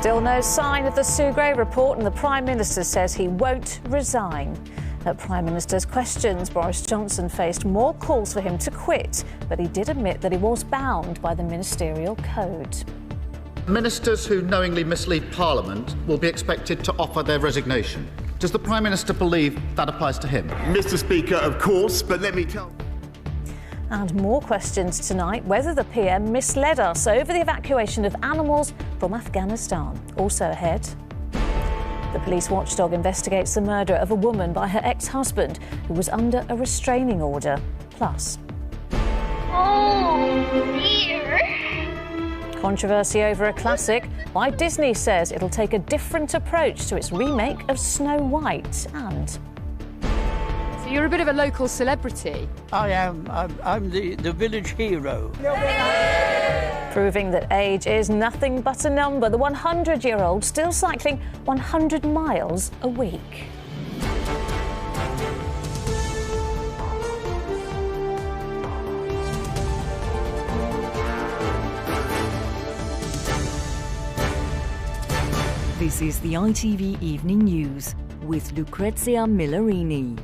Still no sign of the Sugre report, and the Prime Minister says he won't resign. At Prime Minister's questions, Boris Johnson faced more calls for him to quit, but he did admit that he was bound by the ministerial code. Ministers who knowingly mislead Parliament will be expected to offer their resignation. Does the Prime Minister believe that applies to him? Mr. Speaker, of course, but let me tell... And more questions tonight, whether the PM misled us over the evacuation of animals from Afghanistan. Also ahead, the police watchdog investigates the murder of a woman by her ex-husband who was under a restraining order. Plus, oh dear. Controversy over a classic, why Disney says it'll take a different approach to its remake of Snow White. And you're a bit of a local celebrity. I am. I'm the village hero. Proving that age is nothing but a number, the 100-year-old still cycling 100 miles a week. This is the ITV Evening News with Lucrezia Millarini.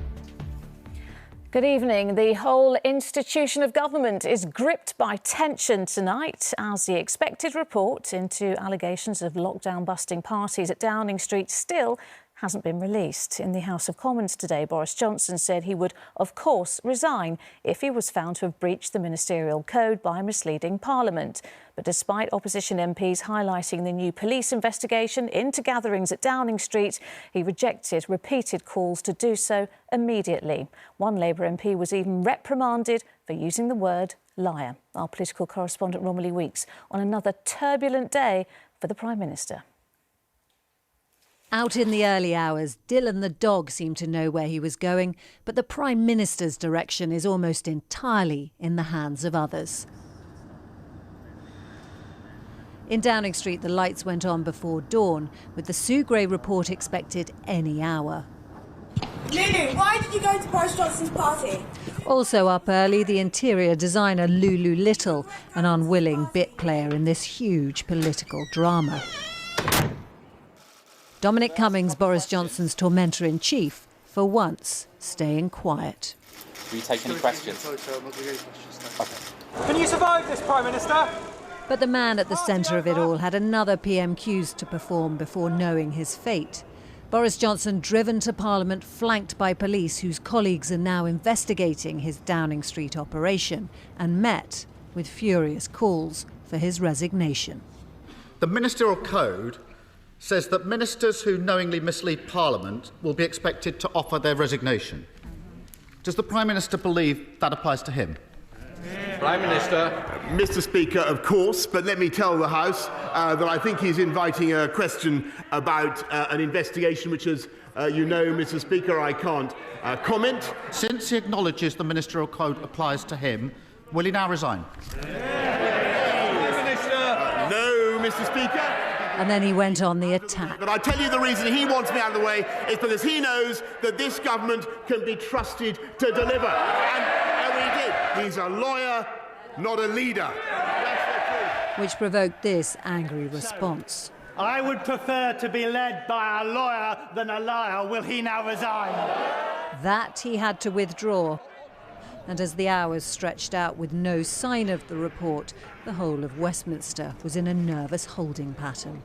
Good evening. The whole institution of government is gripped by tension tonight as the expected report into allegations of lockdown-busting parties at Downing Street still hasn't been released. In the House of Commons today, Boris Johnson said he would, of course, resign if he was found to have breached the ministerial code by misleading Parliament. But despite opposition MPs highlighting the new police investigation into gatherings at Downing Street, he rejected repeated calls to do so immediately. One Labour MP was even reprimanded for using the word liar. Our political correspondent Romilly Weeks on another turbulent day for the Prime Minister. Out in the early hours, Dylan the dog seemed to know where he was going, but the Prime Minister's direction is almost entirely in the hands of others. In Downing Street, the lights went on before dawn, with the Sugre report expected any hour. Lulu, why did you go to Boris Johnson's party? Also up early, the interior designer Lulu Little, an unwilling bit player in this huge political drama. Dominic Cummings, Boris Johnson's tormentor-in-chief, for once staying quiet. Do you take any questions? Okay. Can you survive this, Prime Minister? But the man at the centre of it all had another PMQs to perform before knowing his fate. Boris Johnson driven to Parliament, flanked by police whose colleagues are now investigating his Downing Street operation, and met with furious calls for his resignation. The ministerial code says that ministers who knowingly mislead Parliament will be expected to offer their resignation. Does the Prime Minister believe that applies to him? Prime Minister. Mr. Speaker, of course, but let me tell the House that I think he's inviting a question about an investigation which, as you know, Mr. Speaker, I can't comment. Since he acknowledges the ministerial code applies to him, will he now resign? No, Mr. Speaker. And then he went on the attack. But I tell you the reason he wants me out of the way is because he knows that this government can be trusted to deliver. And we did. He's a lawyer, not a leader. Which provoked this angry response. I would prefer to be led by a lawyer than a liar. Will he now resign? That he had to withdraw. And as the hours stretched out with no sign of the report, the whole of Westminster was in a nervous holding pattern.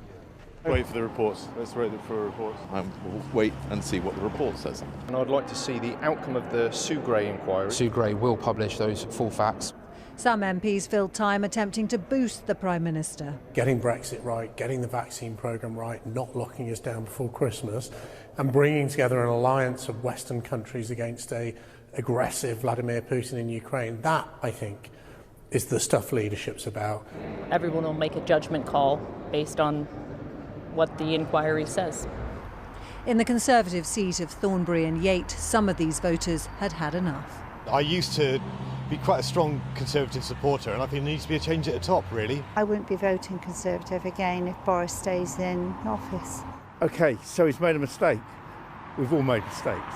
Wait for the reports. Let's wait for a report. We'll wait and see what the report says. And I'd like to see the outcome of the Sugre inquiry. Sugre will publish those full facts. Some MPs filled time attempting to boost the Prime Minister. Getting Brexit right, getting the vaccine programme right, not locking us down before Christmas, and bringing together an alliance of Western countries against a aggressive Vladimir Putin in Ukraine. That, I think, is the stuff leadership's about. Everyone will make a judgment call based on what the inquiry says. In the Conservative seat of Thornbury and Yate, some of these voters had had enough. I used to be quite a strong Conservative supporter, and I think there needs to be a change at the top, really. I wouldn't be voting Conservative again if Boris stays in office. OK, so he's made a mistake. We've all made mistakes.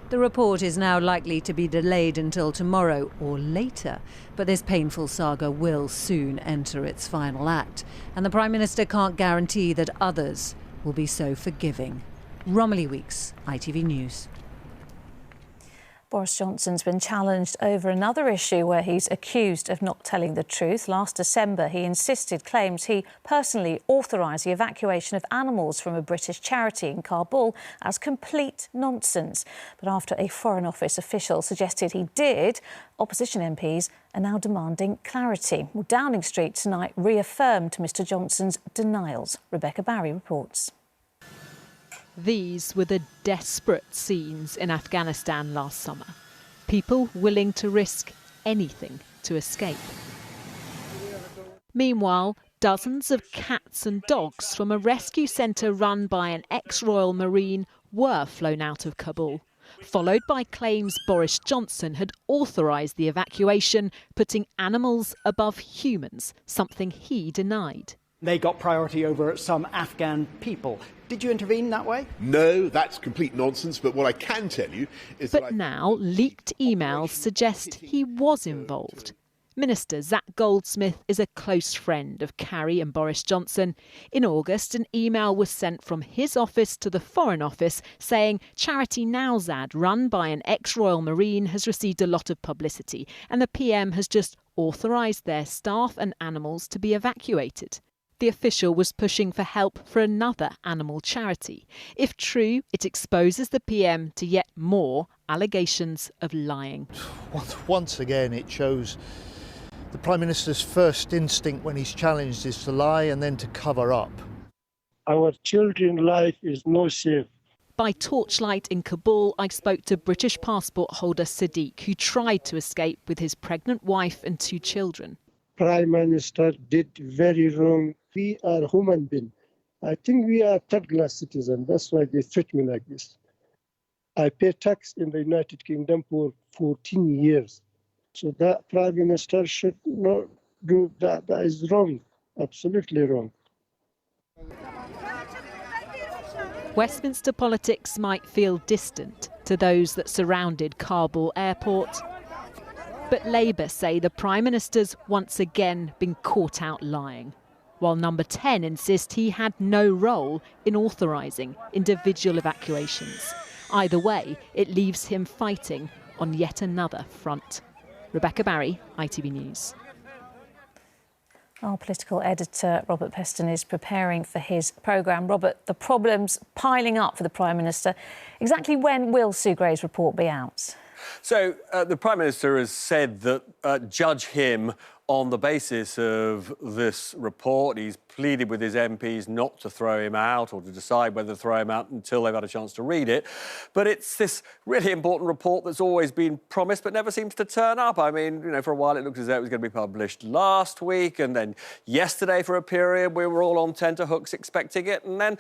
The report is now likely to be delayed until tomorrow or later, but this painful saga will soon enter its final act, and the Prime Minister can't guarantee that others will be so forgiving. Romilly Weeks, ITV News. Boris Johnson's been challenged over another issue where he's accused of not telling the truth. Last December, he insisted claims he personally authorised the evacuation of animals from a British charity in Kabul as complete nonsense. But after a Foreign Office official suggested he did, opposition MPs are now demanding clarity. Well, Downing Street tonight reaffirmed Mr Johnson's denials. Rebecca Barry reports. These were the desperate scenes in Afghanistan last summer. People willing to risk anything to escape. Meanwhile, dozens of cats and dogs from a rescue centre run by an ex-Royal Marine were flown out of Kabul, followed by claims Boris Johnson had authorised the evacuation, putting animals above humans, something he denied. They got priority over some Afghan people. Did you intervene that way? No, that's complete nonsense, but what I can tell you is But now, leaked emails suggest he was involved. Minister Zach Goldsmith is a close friend of Carrie and Boris Johnson. In August, an email was sent from his office to the Foreign Office saying charity Nowzad, run by an ex-Royal Marine, has received a lot of publicity and the PM has just authorised their staff and animals to be evacuated. The official was pushing for help for another animal charity. If true, it exposes the PM to yet more allegations of lying. Once again, it shows the Prime Minister's first instinct when he's challenged is to lie and then to cover up. Our children's life is no safe. By torchlight in Kabul, I spoke to British passport holder Sadiq, who tried to escape with his pregnant wife and 2 children. Prime Minister did very wrong. We are human beings. I think we are third-class citizens. That's why they treat me like this. I pay tax in the United Kingdom for 14 years. So that Prime Minister should not do that. That is wrong. Absolutely wrong. Westminster politics might feel distant to those that surrounded Kabul airport. But Labour say the Prime Minister's once again been caught out lying, while Number 10 insist he had no role in authorising individual evacuations. Either way, it leaves him fighting on yet another front. Rebecca Barry, ITV News. Our political editor, Robert Peston, is preparing for his programme. Robert, the problems piling up for the Prime Minister. Exactly when will Sue Gray's report be out? So the Prime Minister has said that judge him on the basis of this report. He's pleaded with his MPs not to throw him out or to decide whether to throw him out until they've had a chance to read it. But it's this really important report that's always been promised but never seems to turn up. I mean, you know, for a while it looked as though it was going to be published last week, and then yesterday for a period we were all on tenterhooks expecting it, and then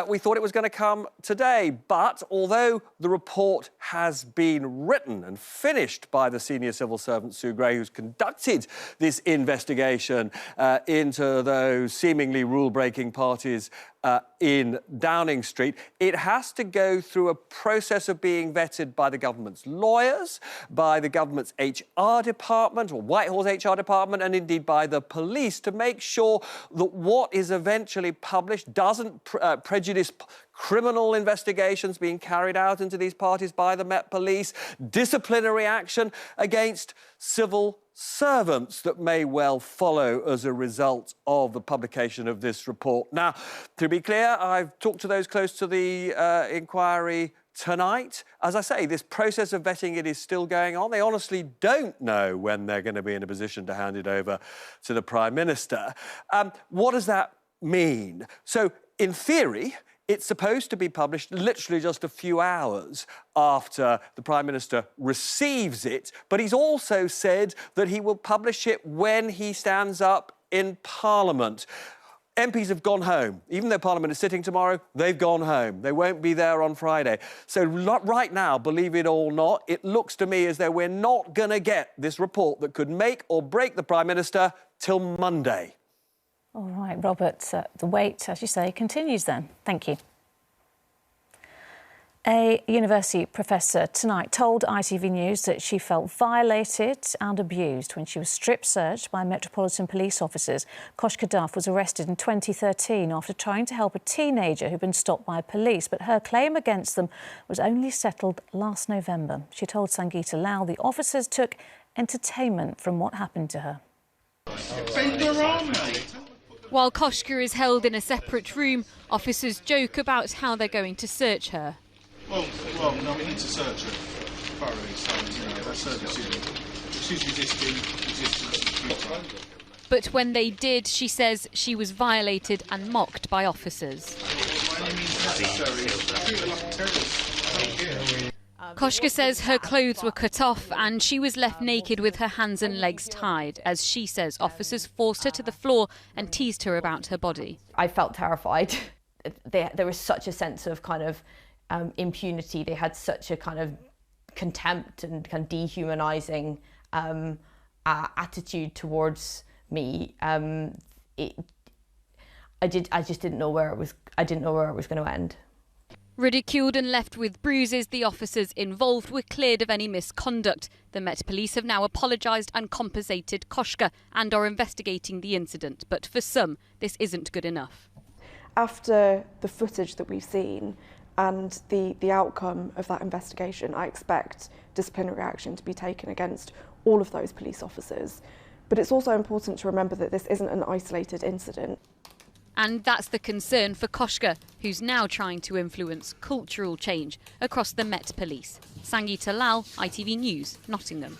we thought it was going to come today. But although the report has been written and finished by the senior civil servant Sue Gray, who's conducted this investigation into those seemingly rule-breaking parties in Downing Street, it has to go through a process of being vetted by the government's lawyers, by the government's HR department, or Whitehall's HR department, and indeed by the police, to make sure that what is eventually published doesn't prejudice criminal investigations being carried out into these parties by the Met Police, disciplinary action against civil servants that may well follow as a result of the publication of this report. Now, to be clear, I've talked to those close to the inquiry tonight. As I say, this process of vetting it is still going on. They honestly don't know when they're going to be in a position to hand it over to the Prime Minister. What does that mean? So, in theory, it's supposed to be published literally just a few hours after the Prime Minister receives it, but he's also said that he will publish it when he stands up in Parliament. MPs have gone home. Even though Parliament is sitting tomorrow, they've gone home. They won't be there on Friday. So right now, believe it or not, it looks to me as though we're not going to get this report that could make or break the Prime Minister till Monday. All right, Robert, the wait, as you say, continues then. Thank you. A university professor tonight told ITV News that she felt violated and abused when she was strip-searched by Metropolitan Police officers. Koshka Duff was arrested in 2013 after trying to help a teenager who'd been stopped by police, but her claim against them was only settled last November. She told Sangeeta Lal the officers took entertainment from what happened to her. While Koshka is held in a separate room, officers joke about how they're going to search her. Well, no, we need to search her thoroughly, so, you know, that's her decision. She's resisting, resistance is futile. But when they did, she says she was violated and mocked by officers. Koshka says her clothes were cut off and she was left naked with her hands and legs tied. As she says, officers forced her to the floor and teased her about her body. I felt terrified. There was such a sense of kind of impunity. They had such a kind of contempt and kind of dehumanising attitude towards me. I just didn't know where it was. I didn't know where it was going to end. Ridiculed and left with bruises, the officers involved were cleared of any misconduct. The Met Police have now apologised and compensated Koshka and are investigating the incident. But for some, this isn't good enough. After the footage that we've seen and the outcome of that investigation, I expect disciplinary action to be taken against all of those police officers. But it's also important to remember that this isn't an isolated incident. And that's the concern for Koshka, who's now trying to influence cultural change across the Met Police. Sangeeta Lal, ITV News, Nottingham.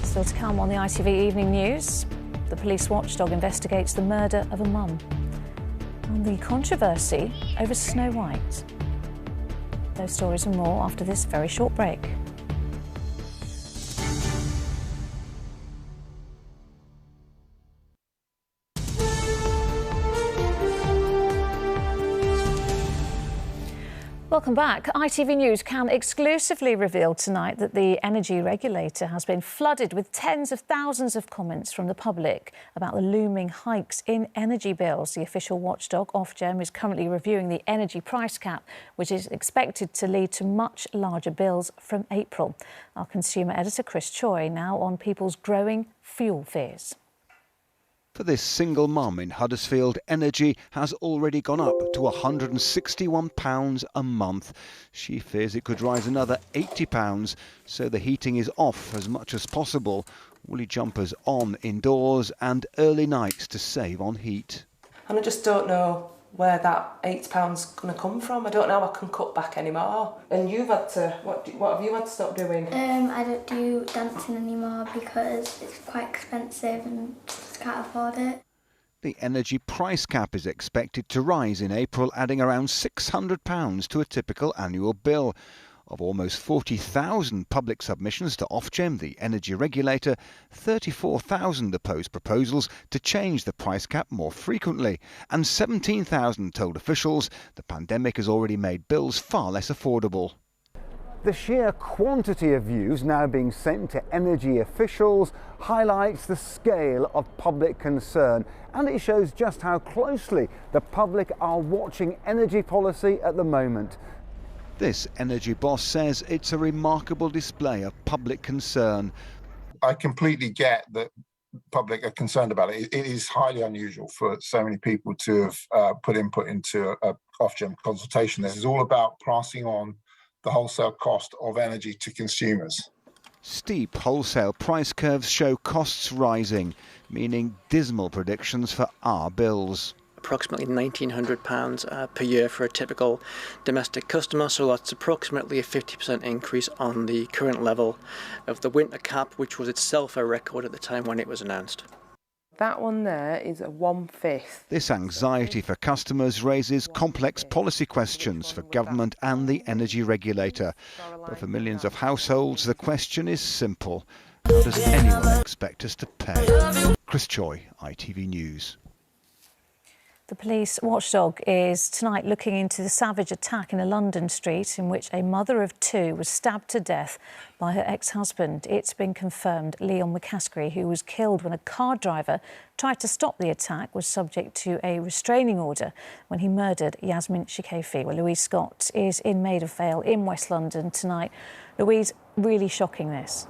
Still to come on the ITV Evening News, the police watchdog investigates the murder of a mum. And the controversy over Snow White. Those stories and more after this very short break. Welcome back. ITV News can exclusively reveal tonight that the energy regulator has been flooded with tens of thousands of comments from the public about the looming hikes in energy bills. The official watchdog, Ofgem, is currently reviewing the energy price cap, which is expected to lead to much larger bills from April. Our consumer editor, Chris Choi, now on people's growing fuel fears. For this single mum in Huddersfield, energy has already gone up to £161 a month. She fears it could rise another £80, so the heating is off as much as possible. Woolly jumpers on indoors and early nights to save on heat. And I just don't know where that £8's going to come from. I don't know how I can cut back anymore. And you've had to, what have you had to stop doing? I don't do dancing anymore because it's quite expensive and just can't afford it. The energy price cap is expected to rise in April, adding around £600 to a typical annual bill. Of almost 40,000 public submissions to Ofgem, the energy regulator, 34,000 opposed proposals to change the price cap more frequently, and 17,000 told officials the pandemic has already made bills far less affordable. The sheer quantity of views now being sent to energy officials highlights the scale of public concern, and it shows just how closely the public are watching energy policy at the moment. This energy boss says it's a remarkable display of public concern. I completely get that public are concerned about it. It is highly unusual for so many people to have put input into a Ofgem consultation. This is all about passing on the wholesale cost of energy to consumers. Steep wholesale price curves show costs rising, meaning dismal predictions for our bills. Approximately £1,900 per year for a typical domestic customer, so that's approximately a 50% increase on the current level of the winter cap, which was itself a record at the time when it was announced. That one there is a 1/5. This anxiety for customers raises complex policy questions for government and the energy regulator. But for millions of households, the question is simple. How does anyone expect us to pay? Chris Choi, ITV News. The police watchdog is tonight looking into the savage attack in a London street in which a mother of two was stabbed to death by her ex-husband. It's been confirmed Leon McCaskey, who was killed when a car driver tried to stop the attack, was subject to a restraining order when he murdered Yasmin Shikefi. Well, Louise Scott is in Maid of Vale in West London tonight. Louise, really shocking this.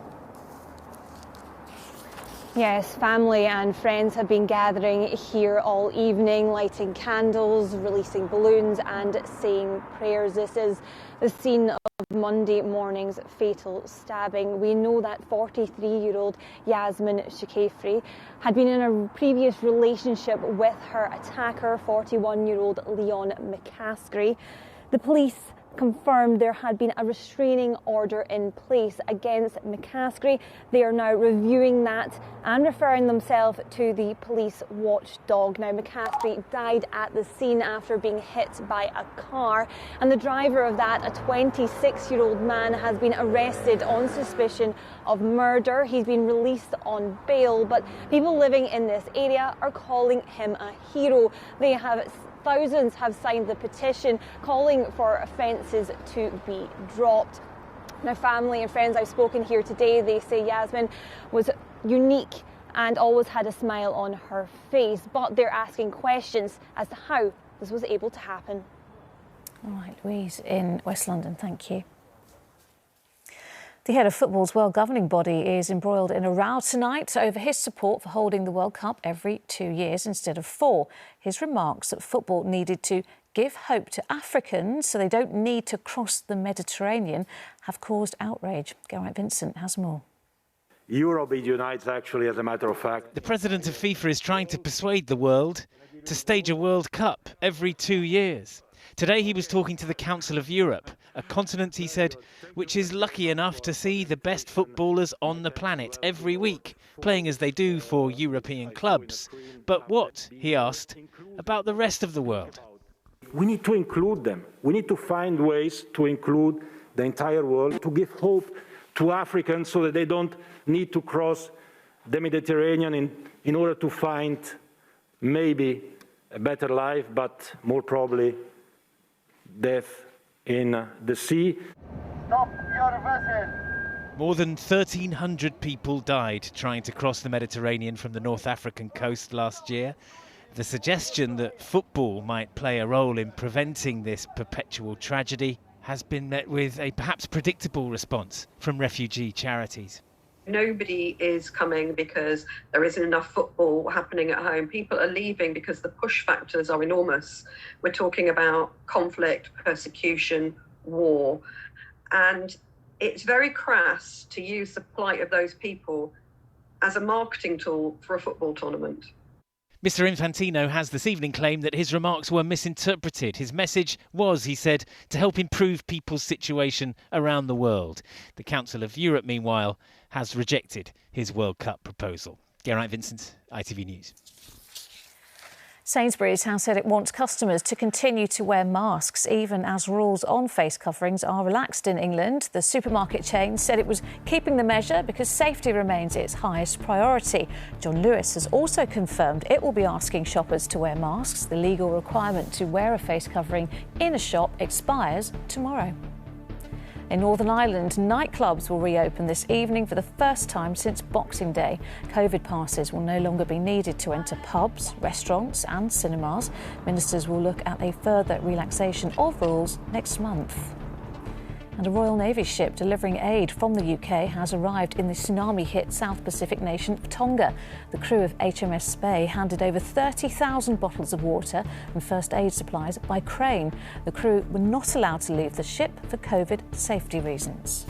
Yes, family and friends have been gathering here all evening, lighting candles, releasing balloons and saying prayers. This is the scene of Monday morning's fatal stabbing. We know that 43-year-old Yasmin Shikefi had been in a previous relationship with her attacker, 41-year-old Leon McCaskey. The police confirmed there had been a restraining order in place against McCaskey. They are now reviewing that and referring themselves to the police watchdog. Now, McCaskey died at the scene after being hit by a car, and the driver of that, a 26-year-old man, has been arrested on suspicion of murder. He's been released on bail, but people living in this area are calling him a hero. Thousands have signed the petition calling for offences to be dropped. Now, family and friends I've spoken here today, they say Yasmin was unique and always had a smile on her face, but they're asking questions as to how this was able to happen. All right, Louise in West London, thank you. The head of football's world governing body is embroiled in a row tonight over his support for holding the World Cup every 2 years instead of 4. His remarks that football needed to give hope to Africans so they don't need to cross the Mediterranean have caused outrage. Geraint Vincent has more. Europe unites, actually, as a matter of fact. The president of FIFA is trying to persuade the world to stage a World Cup every 2 years. Today he was talking to the Council of Europe, a continent, he said, which is lucky enough to see the best footballers on the planet every week, playing as they do for European clubs. But what, he asked, about the rest of the world? We need to include them. We need to find ways to include the entire world, to give hope to Africans so that they don't need to cross the Mediterranean in order to find maybe a better life, but more probably death in the sea. Stop your vessel. More than 1,300 people died trying to cross the Mediterranean from the North African coast last year. The suggestion that football might play a role in preventing this perpetual tragedy has been met with a perhaps predictable response from refugee charities. Nobody is coming because there isn't enough football happening at home. People are leaving because the push factors are enormous. We're talking about conflict, persecution, war. And it's very crass to use the plight of those people as a marketing tool for a football tournament. Mr. Infantino has this evening claimed that his remarks were misinterpreted. His message was, he said, to help improve people's situation around the world. The Council of Europe, meanwhile, has rejected his World Cup proposal. Geraint Vincent, ITV News. Sainsbury's has said it wants customers to continue to wear masks even as rules on face coverings are relaxed in England. The supermarket chain said it was keeping the measure because safety remains its highest priority. John Lewis has also confirmed it will be asking shoppers to wear masks. The legal requirement to wear a face covering in a shop expires tomorrow. In Northern Ireland, nightclubs will reopen this evening for the first time since Boxing Day. COVID passes will no longer be needed to enter pubs, restaurants and cinemas. Ministers will look at a further relaxation of rules next month. And a Royal Navy ship delivering aid from the UK has arrived in the tsunami-hit South Pacific nation of Tonga. The crew of HMS Spey handed over 30,000 bottles of water and first aid supplies by crane. The crew were not allowed to leave the ship for COVID safety reasons.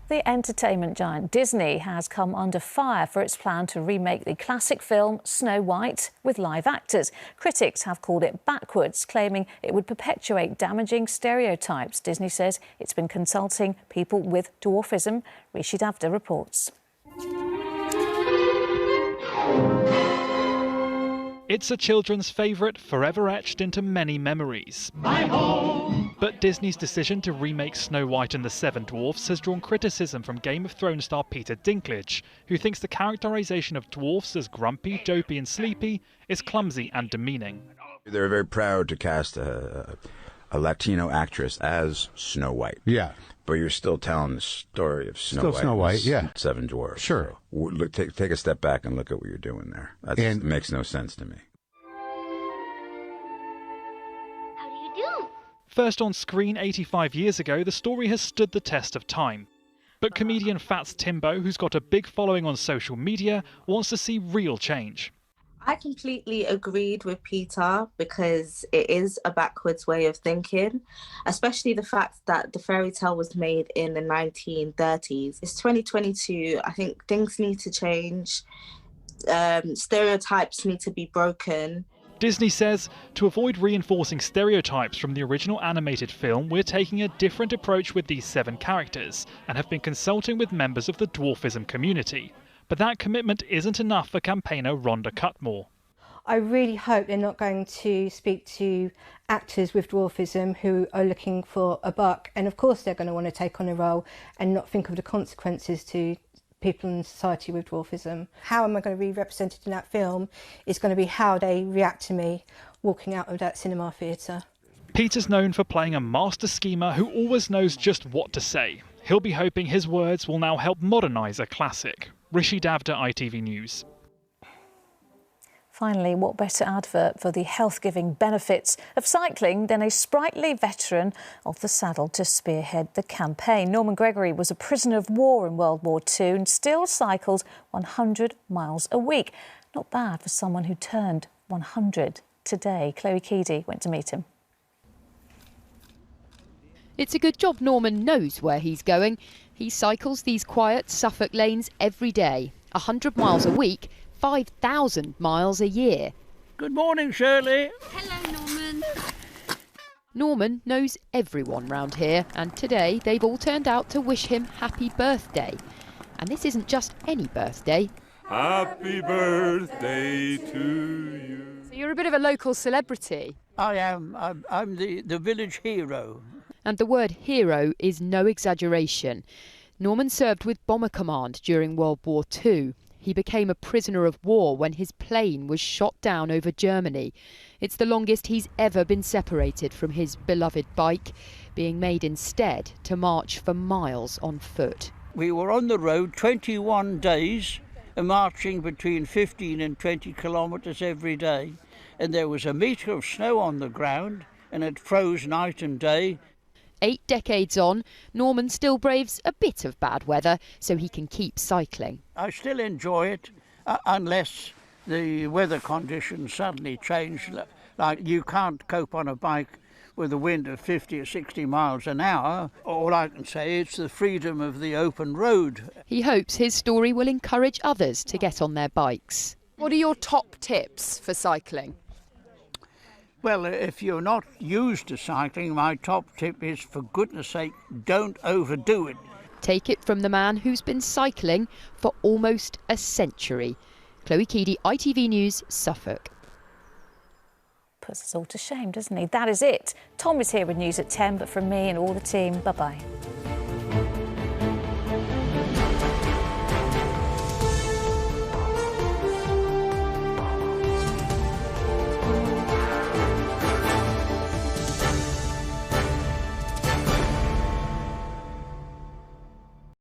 The entertainment giant Disney has come under fire for its plan to remake the classic film Snow White with live actors. Critics have called it backwards, claiming it would perpetuate damaging stereotypes. Disney says it's been consulting people with dwarfism. Rishi Davda reports. It's a children's favourite, forever etched into many memories. But Disney's decision to remake Snow White and the Seven Dwarfs has drawn criticism from Game of Thrones star Peter Dinklage, who thinks the characterisation of dwarfs as grumpy, dopey and sleepy is clumsy and demeaning. They're very proud to cast a Latino actress as Snow White. Yeah. But you're still telling the story of Snow White, yeah. Seven Dwarfs. Sure. So, look, take a step back and look at what you're doing there. That makes no sense to me. First on screen 85 years ago, the story has stood the test of time. But comedian Fats Timbo, who's got a big following on social media, wants to see real change. I completely agreed with Peter because it is a backwards way of thinking, especially the fact that the fairy tale was made in the 1930s. It's 2022. I think things need to change. Stereotypes need to be broken. Disney says, to avoid reinforcing stereotypes from the original animated film, we're taking a different approach with these 7 characters and have been consulting with members of the dwarfism community. But that commitment isn't enough for campaigner Rhonda Cutmore. I really hope they're not going to speak to actors with dwarfism who are looking for a buck. And of course they're going to want to take on a role and not think of the consequences to people in society with dwarfism. How am I going to be represented in that film is going to be how they react to me walking out of that cinema theatre. Peter's known for playing a master schemer who always knows just what to say. He'll be hoping his words will now help modernise a classic. Rishi Davda, ITV News. Finally, what better advert for the health-giving benefits of cycling than a sprightly veteran of the saddle to spearhead the campaign? Norman Gregory was a prisoner of war in World War II and still cycles 100 miles a week. Not bad for someone who turned 100 today. Chloe Keedy went to meet him. It's a good job Norman knows where he's going. He cycles these quiet Suffolk lanes every day, 100 miles a week, 5,000 miles a year. Good morning, Shirley. Hello, Norman. Norman knows everyone round here, and today they've all turned out to wish him happy birthday. And this isn't just any birthday. Happy birthday to you. So you're a bit of a local celebrity. I am. I'm the village hero. And the word hero is no exaggeration. Norman served with Bomber Command during World War II. He became a prisoner of war when his plane was shot down over Germany. It's the longest he's ever been separated from his beloved bike, being made instead to march for miles on foot. We were on the road 21 days, marching between 15 and 20 kilometres every day. And there was a metre of snow on the ground, and it froze night and day. 8 decades on, Norman still braves a bit of bad weather so he can keep cycling. I still enjoy it, unless the weather conditions suddenly change. Like you can't cope on a bike with a wind of 50 or 60 miles an hour. All I can say is the freedom of the open road. He hopes his story will encourage others to get on their bikes. What are your top tips for cycling? Well, if you're not used to cycling, my top tip is, for goodness sake, don't overdo it. Take it from the man who's been cycling for almost a century. Chloe Keedy, ITV News, Suffolk. Puts us all to shame, doesn't he? That is it. Tom is here with news at 10, but from me and all the team, bye-bye.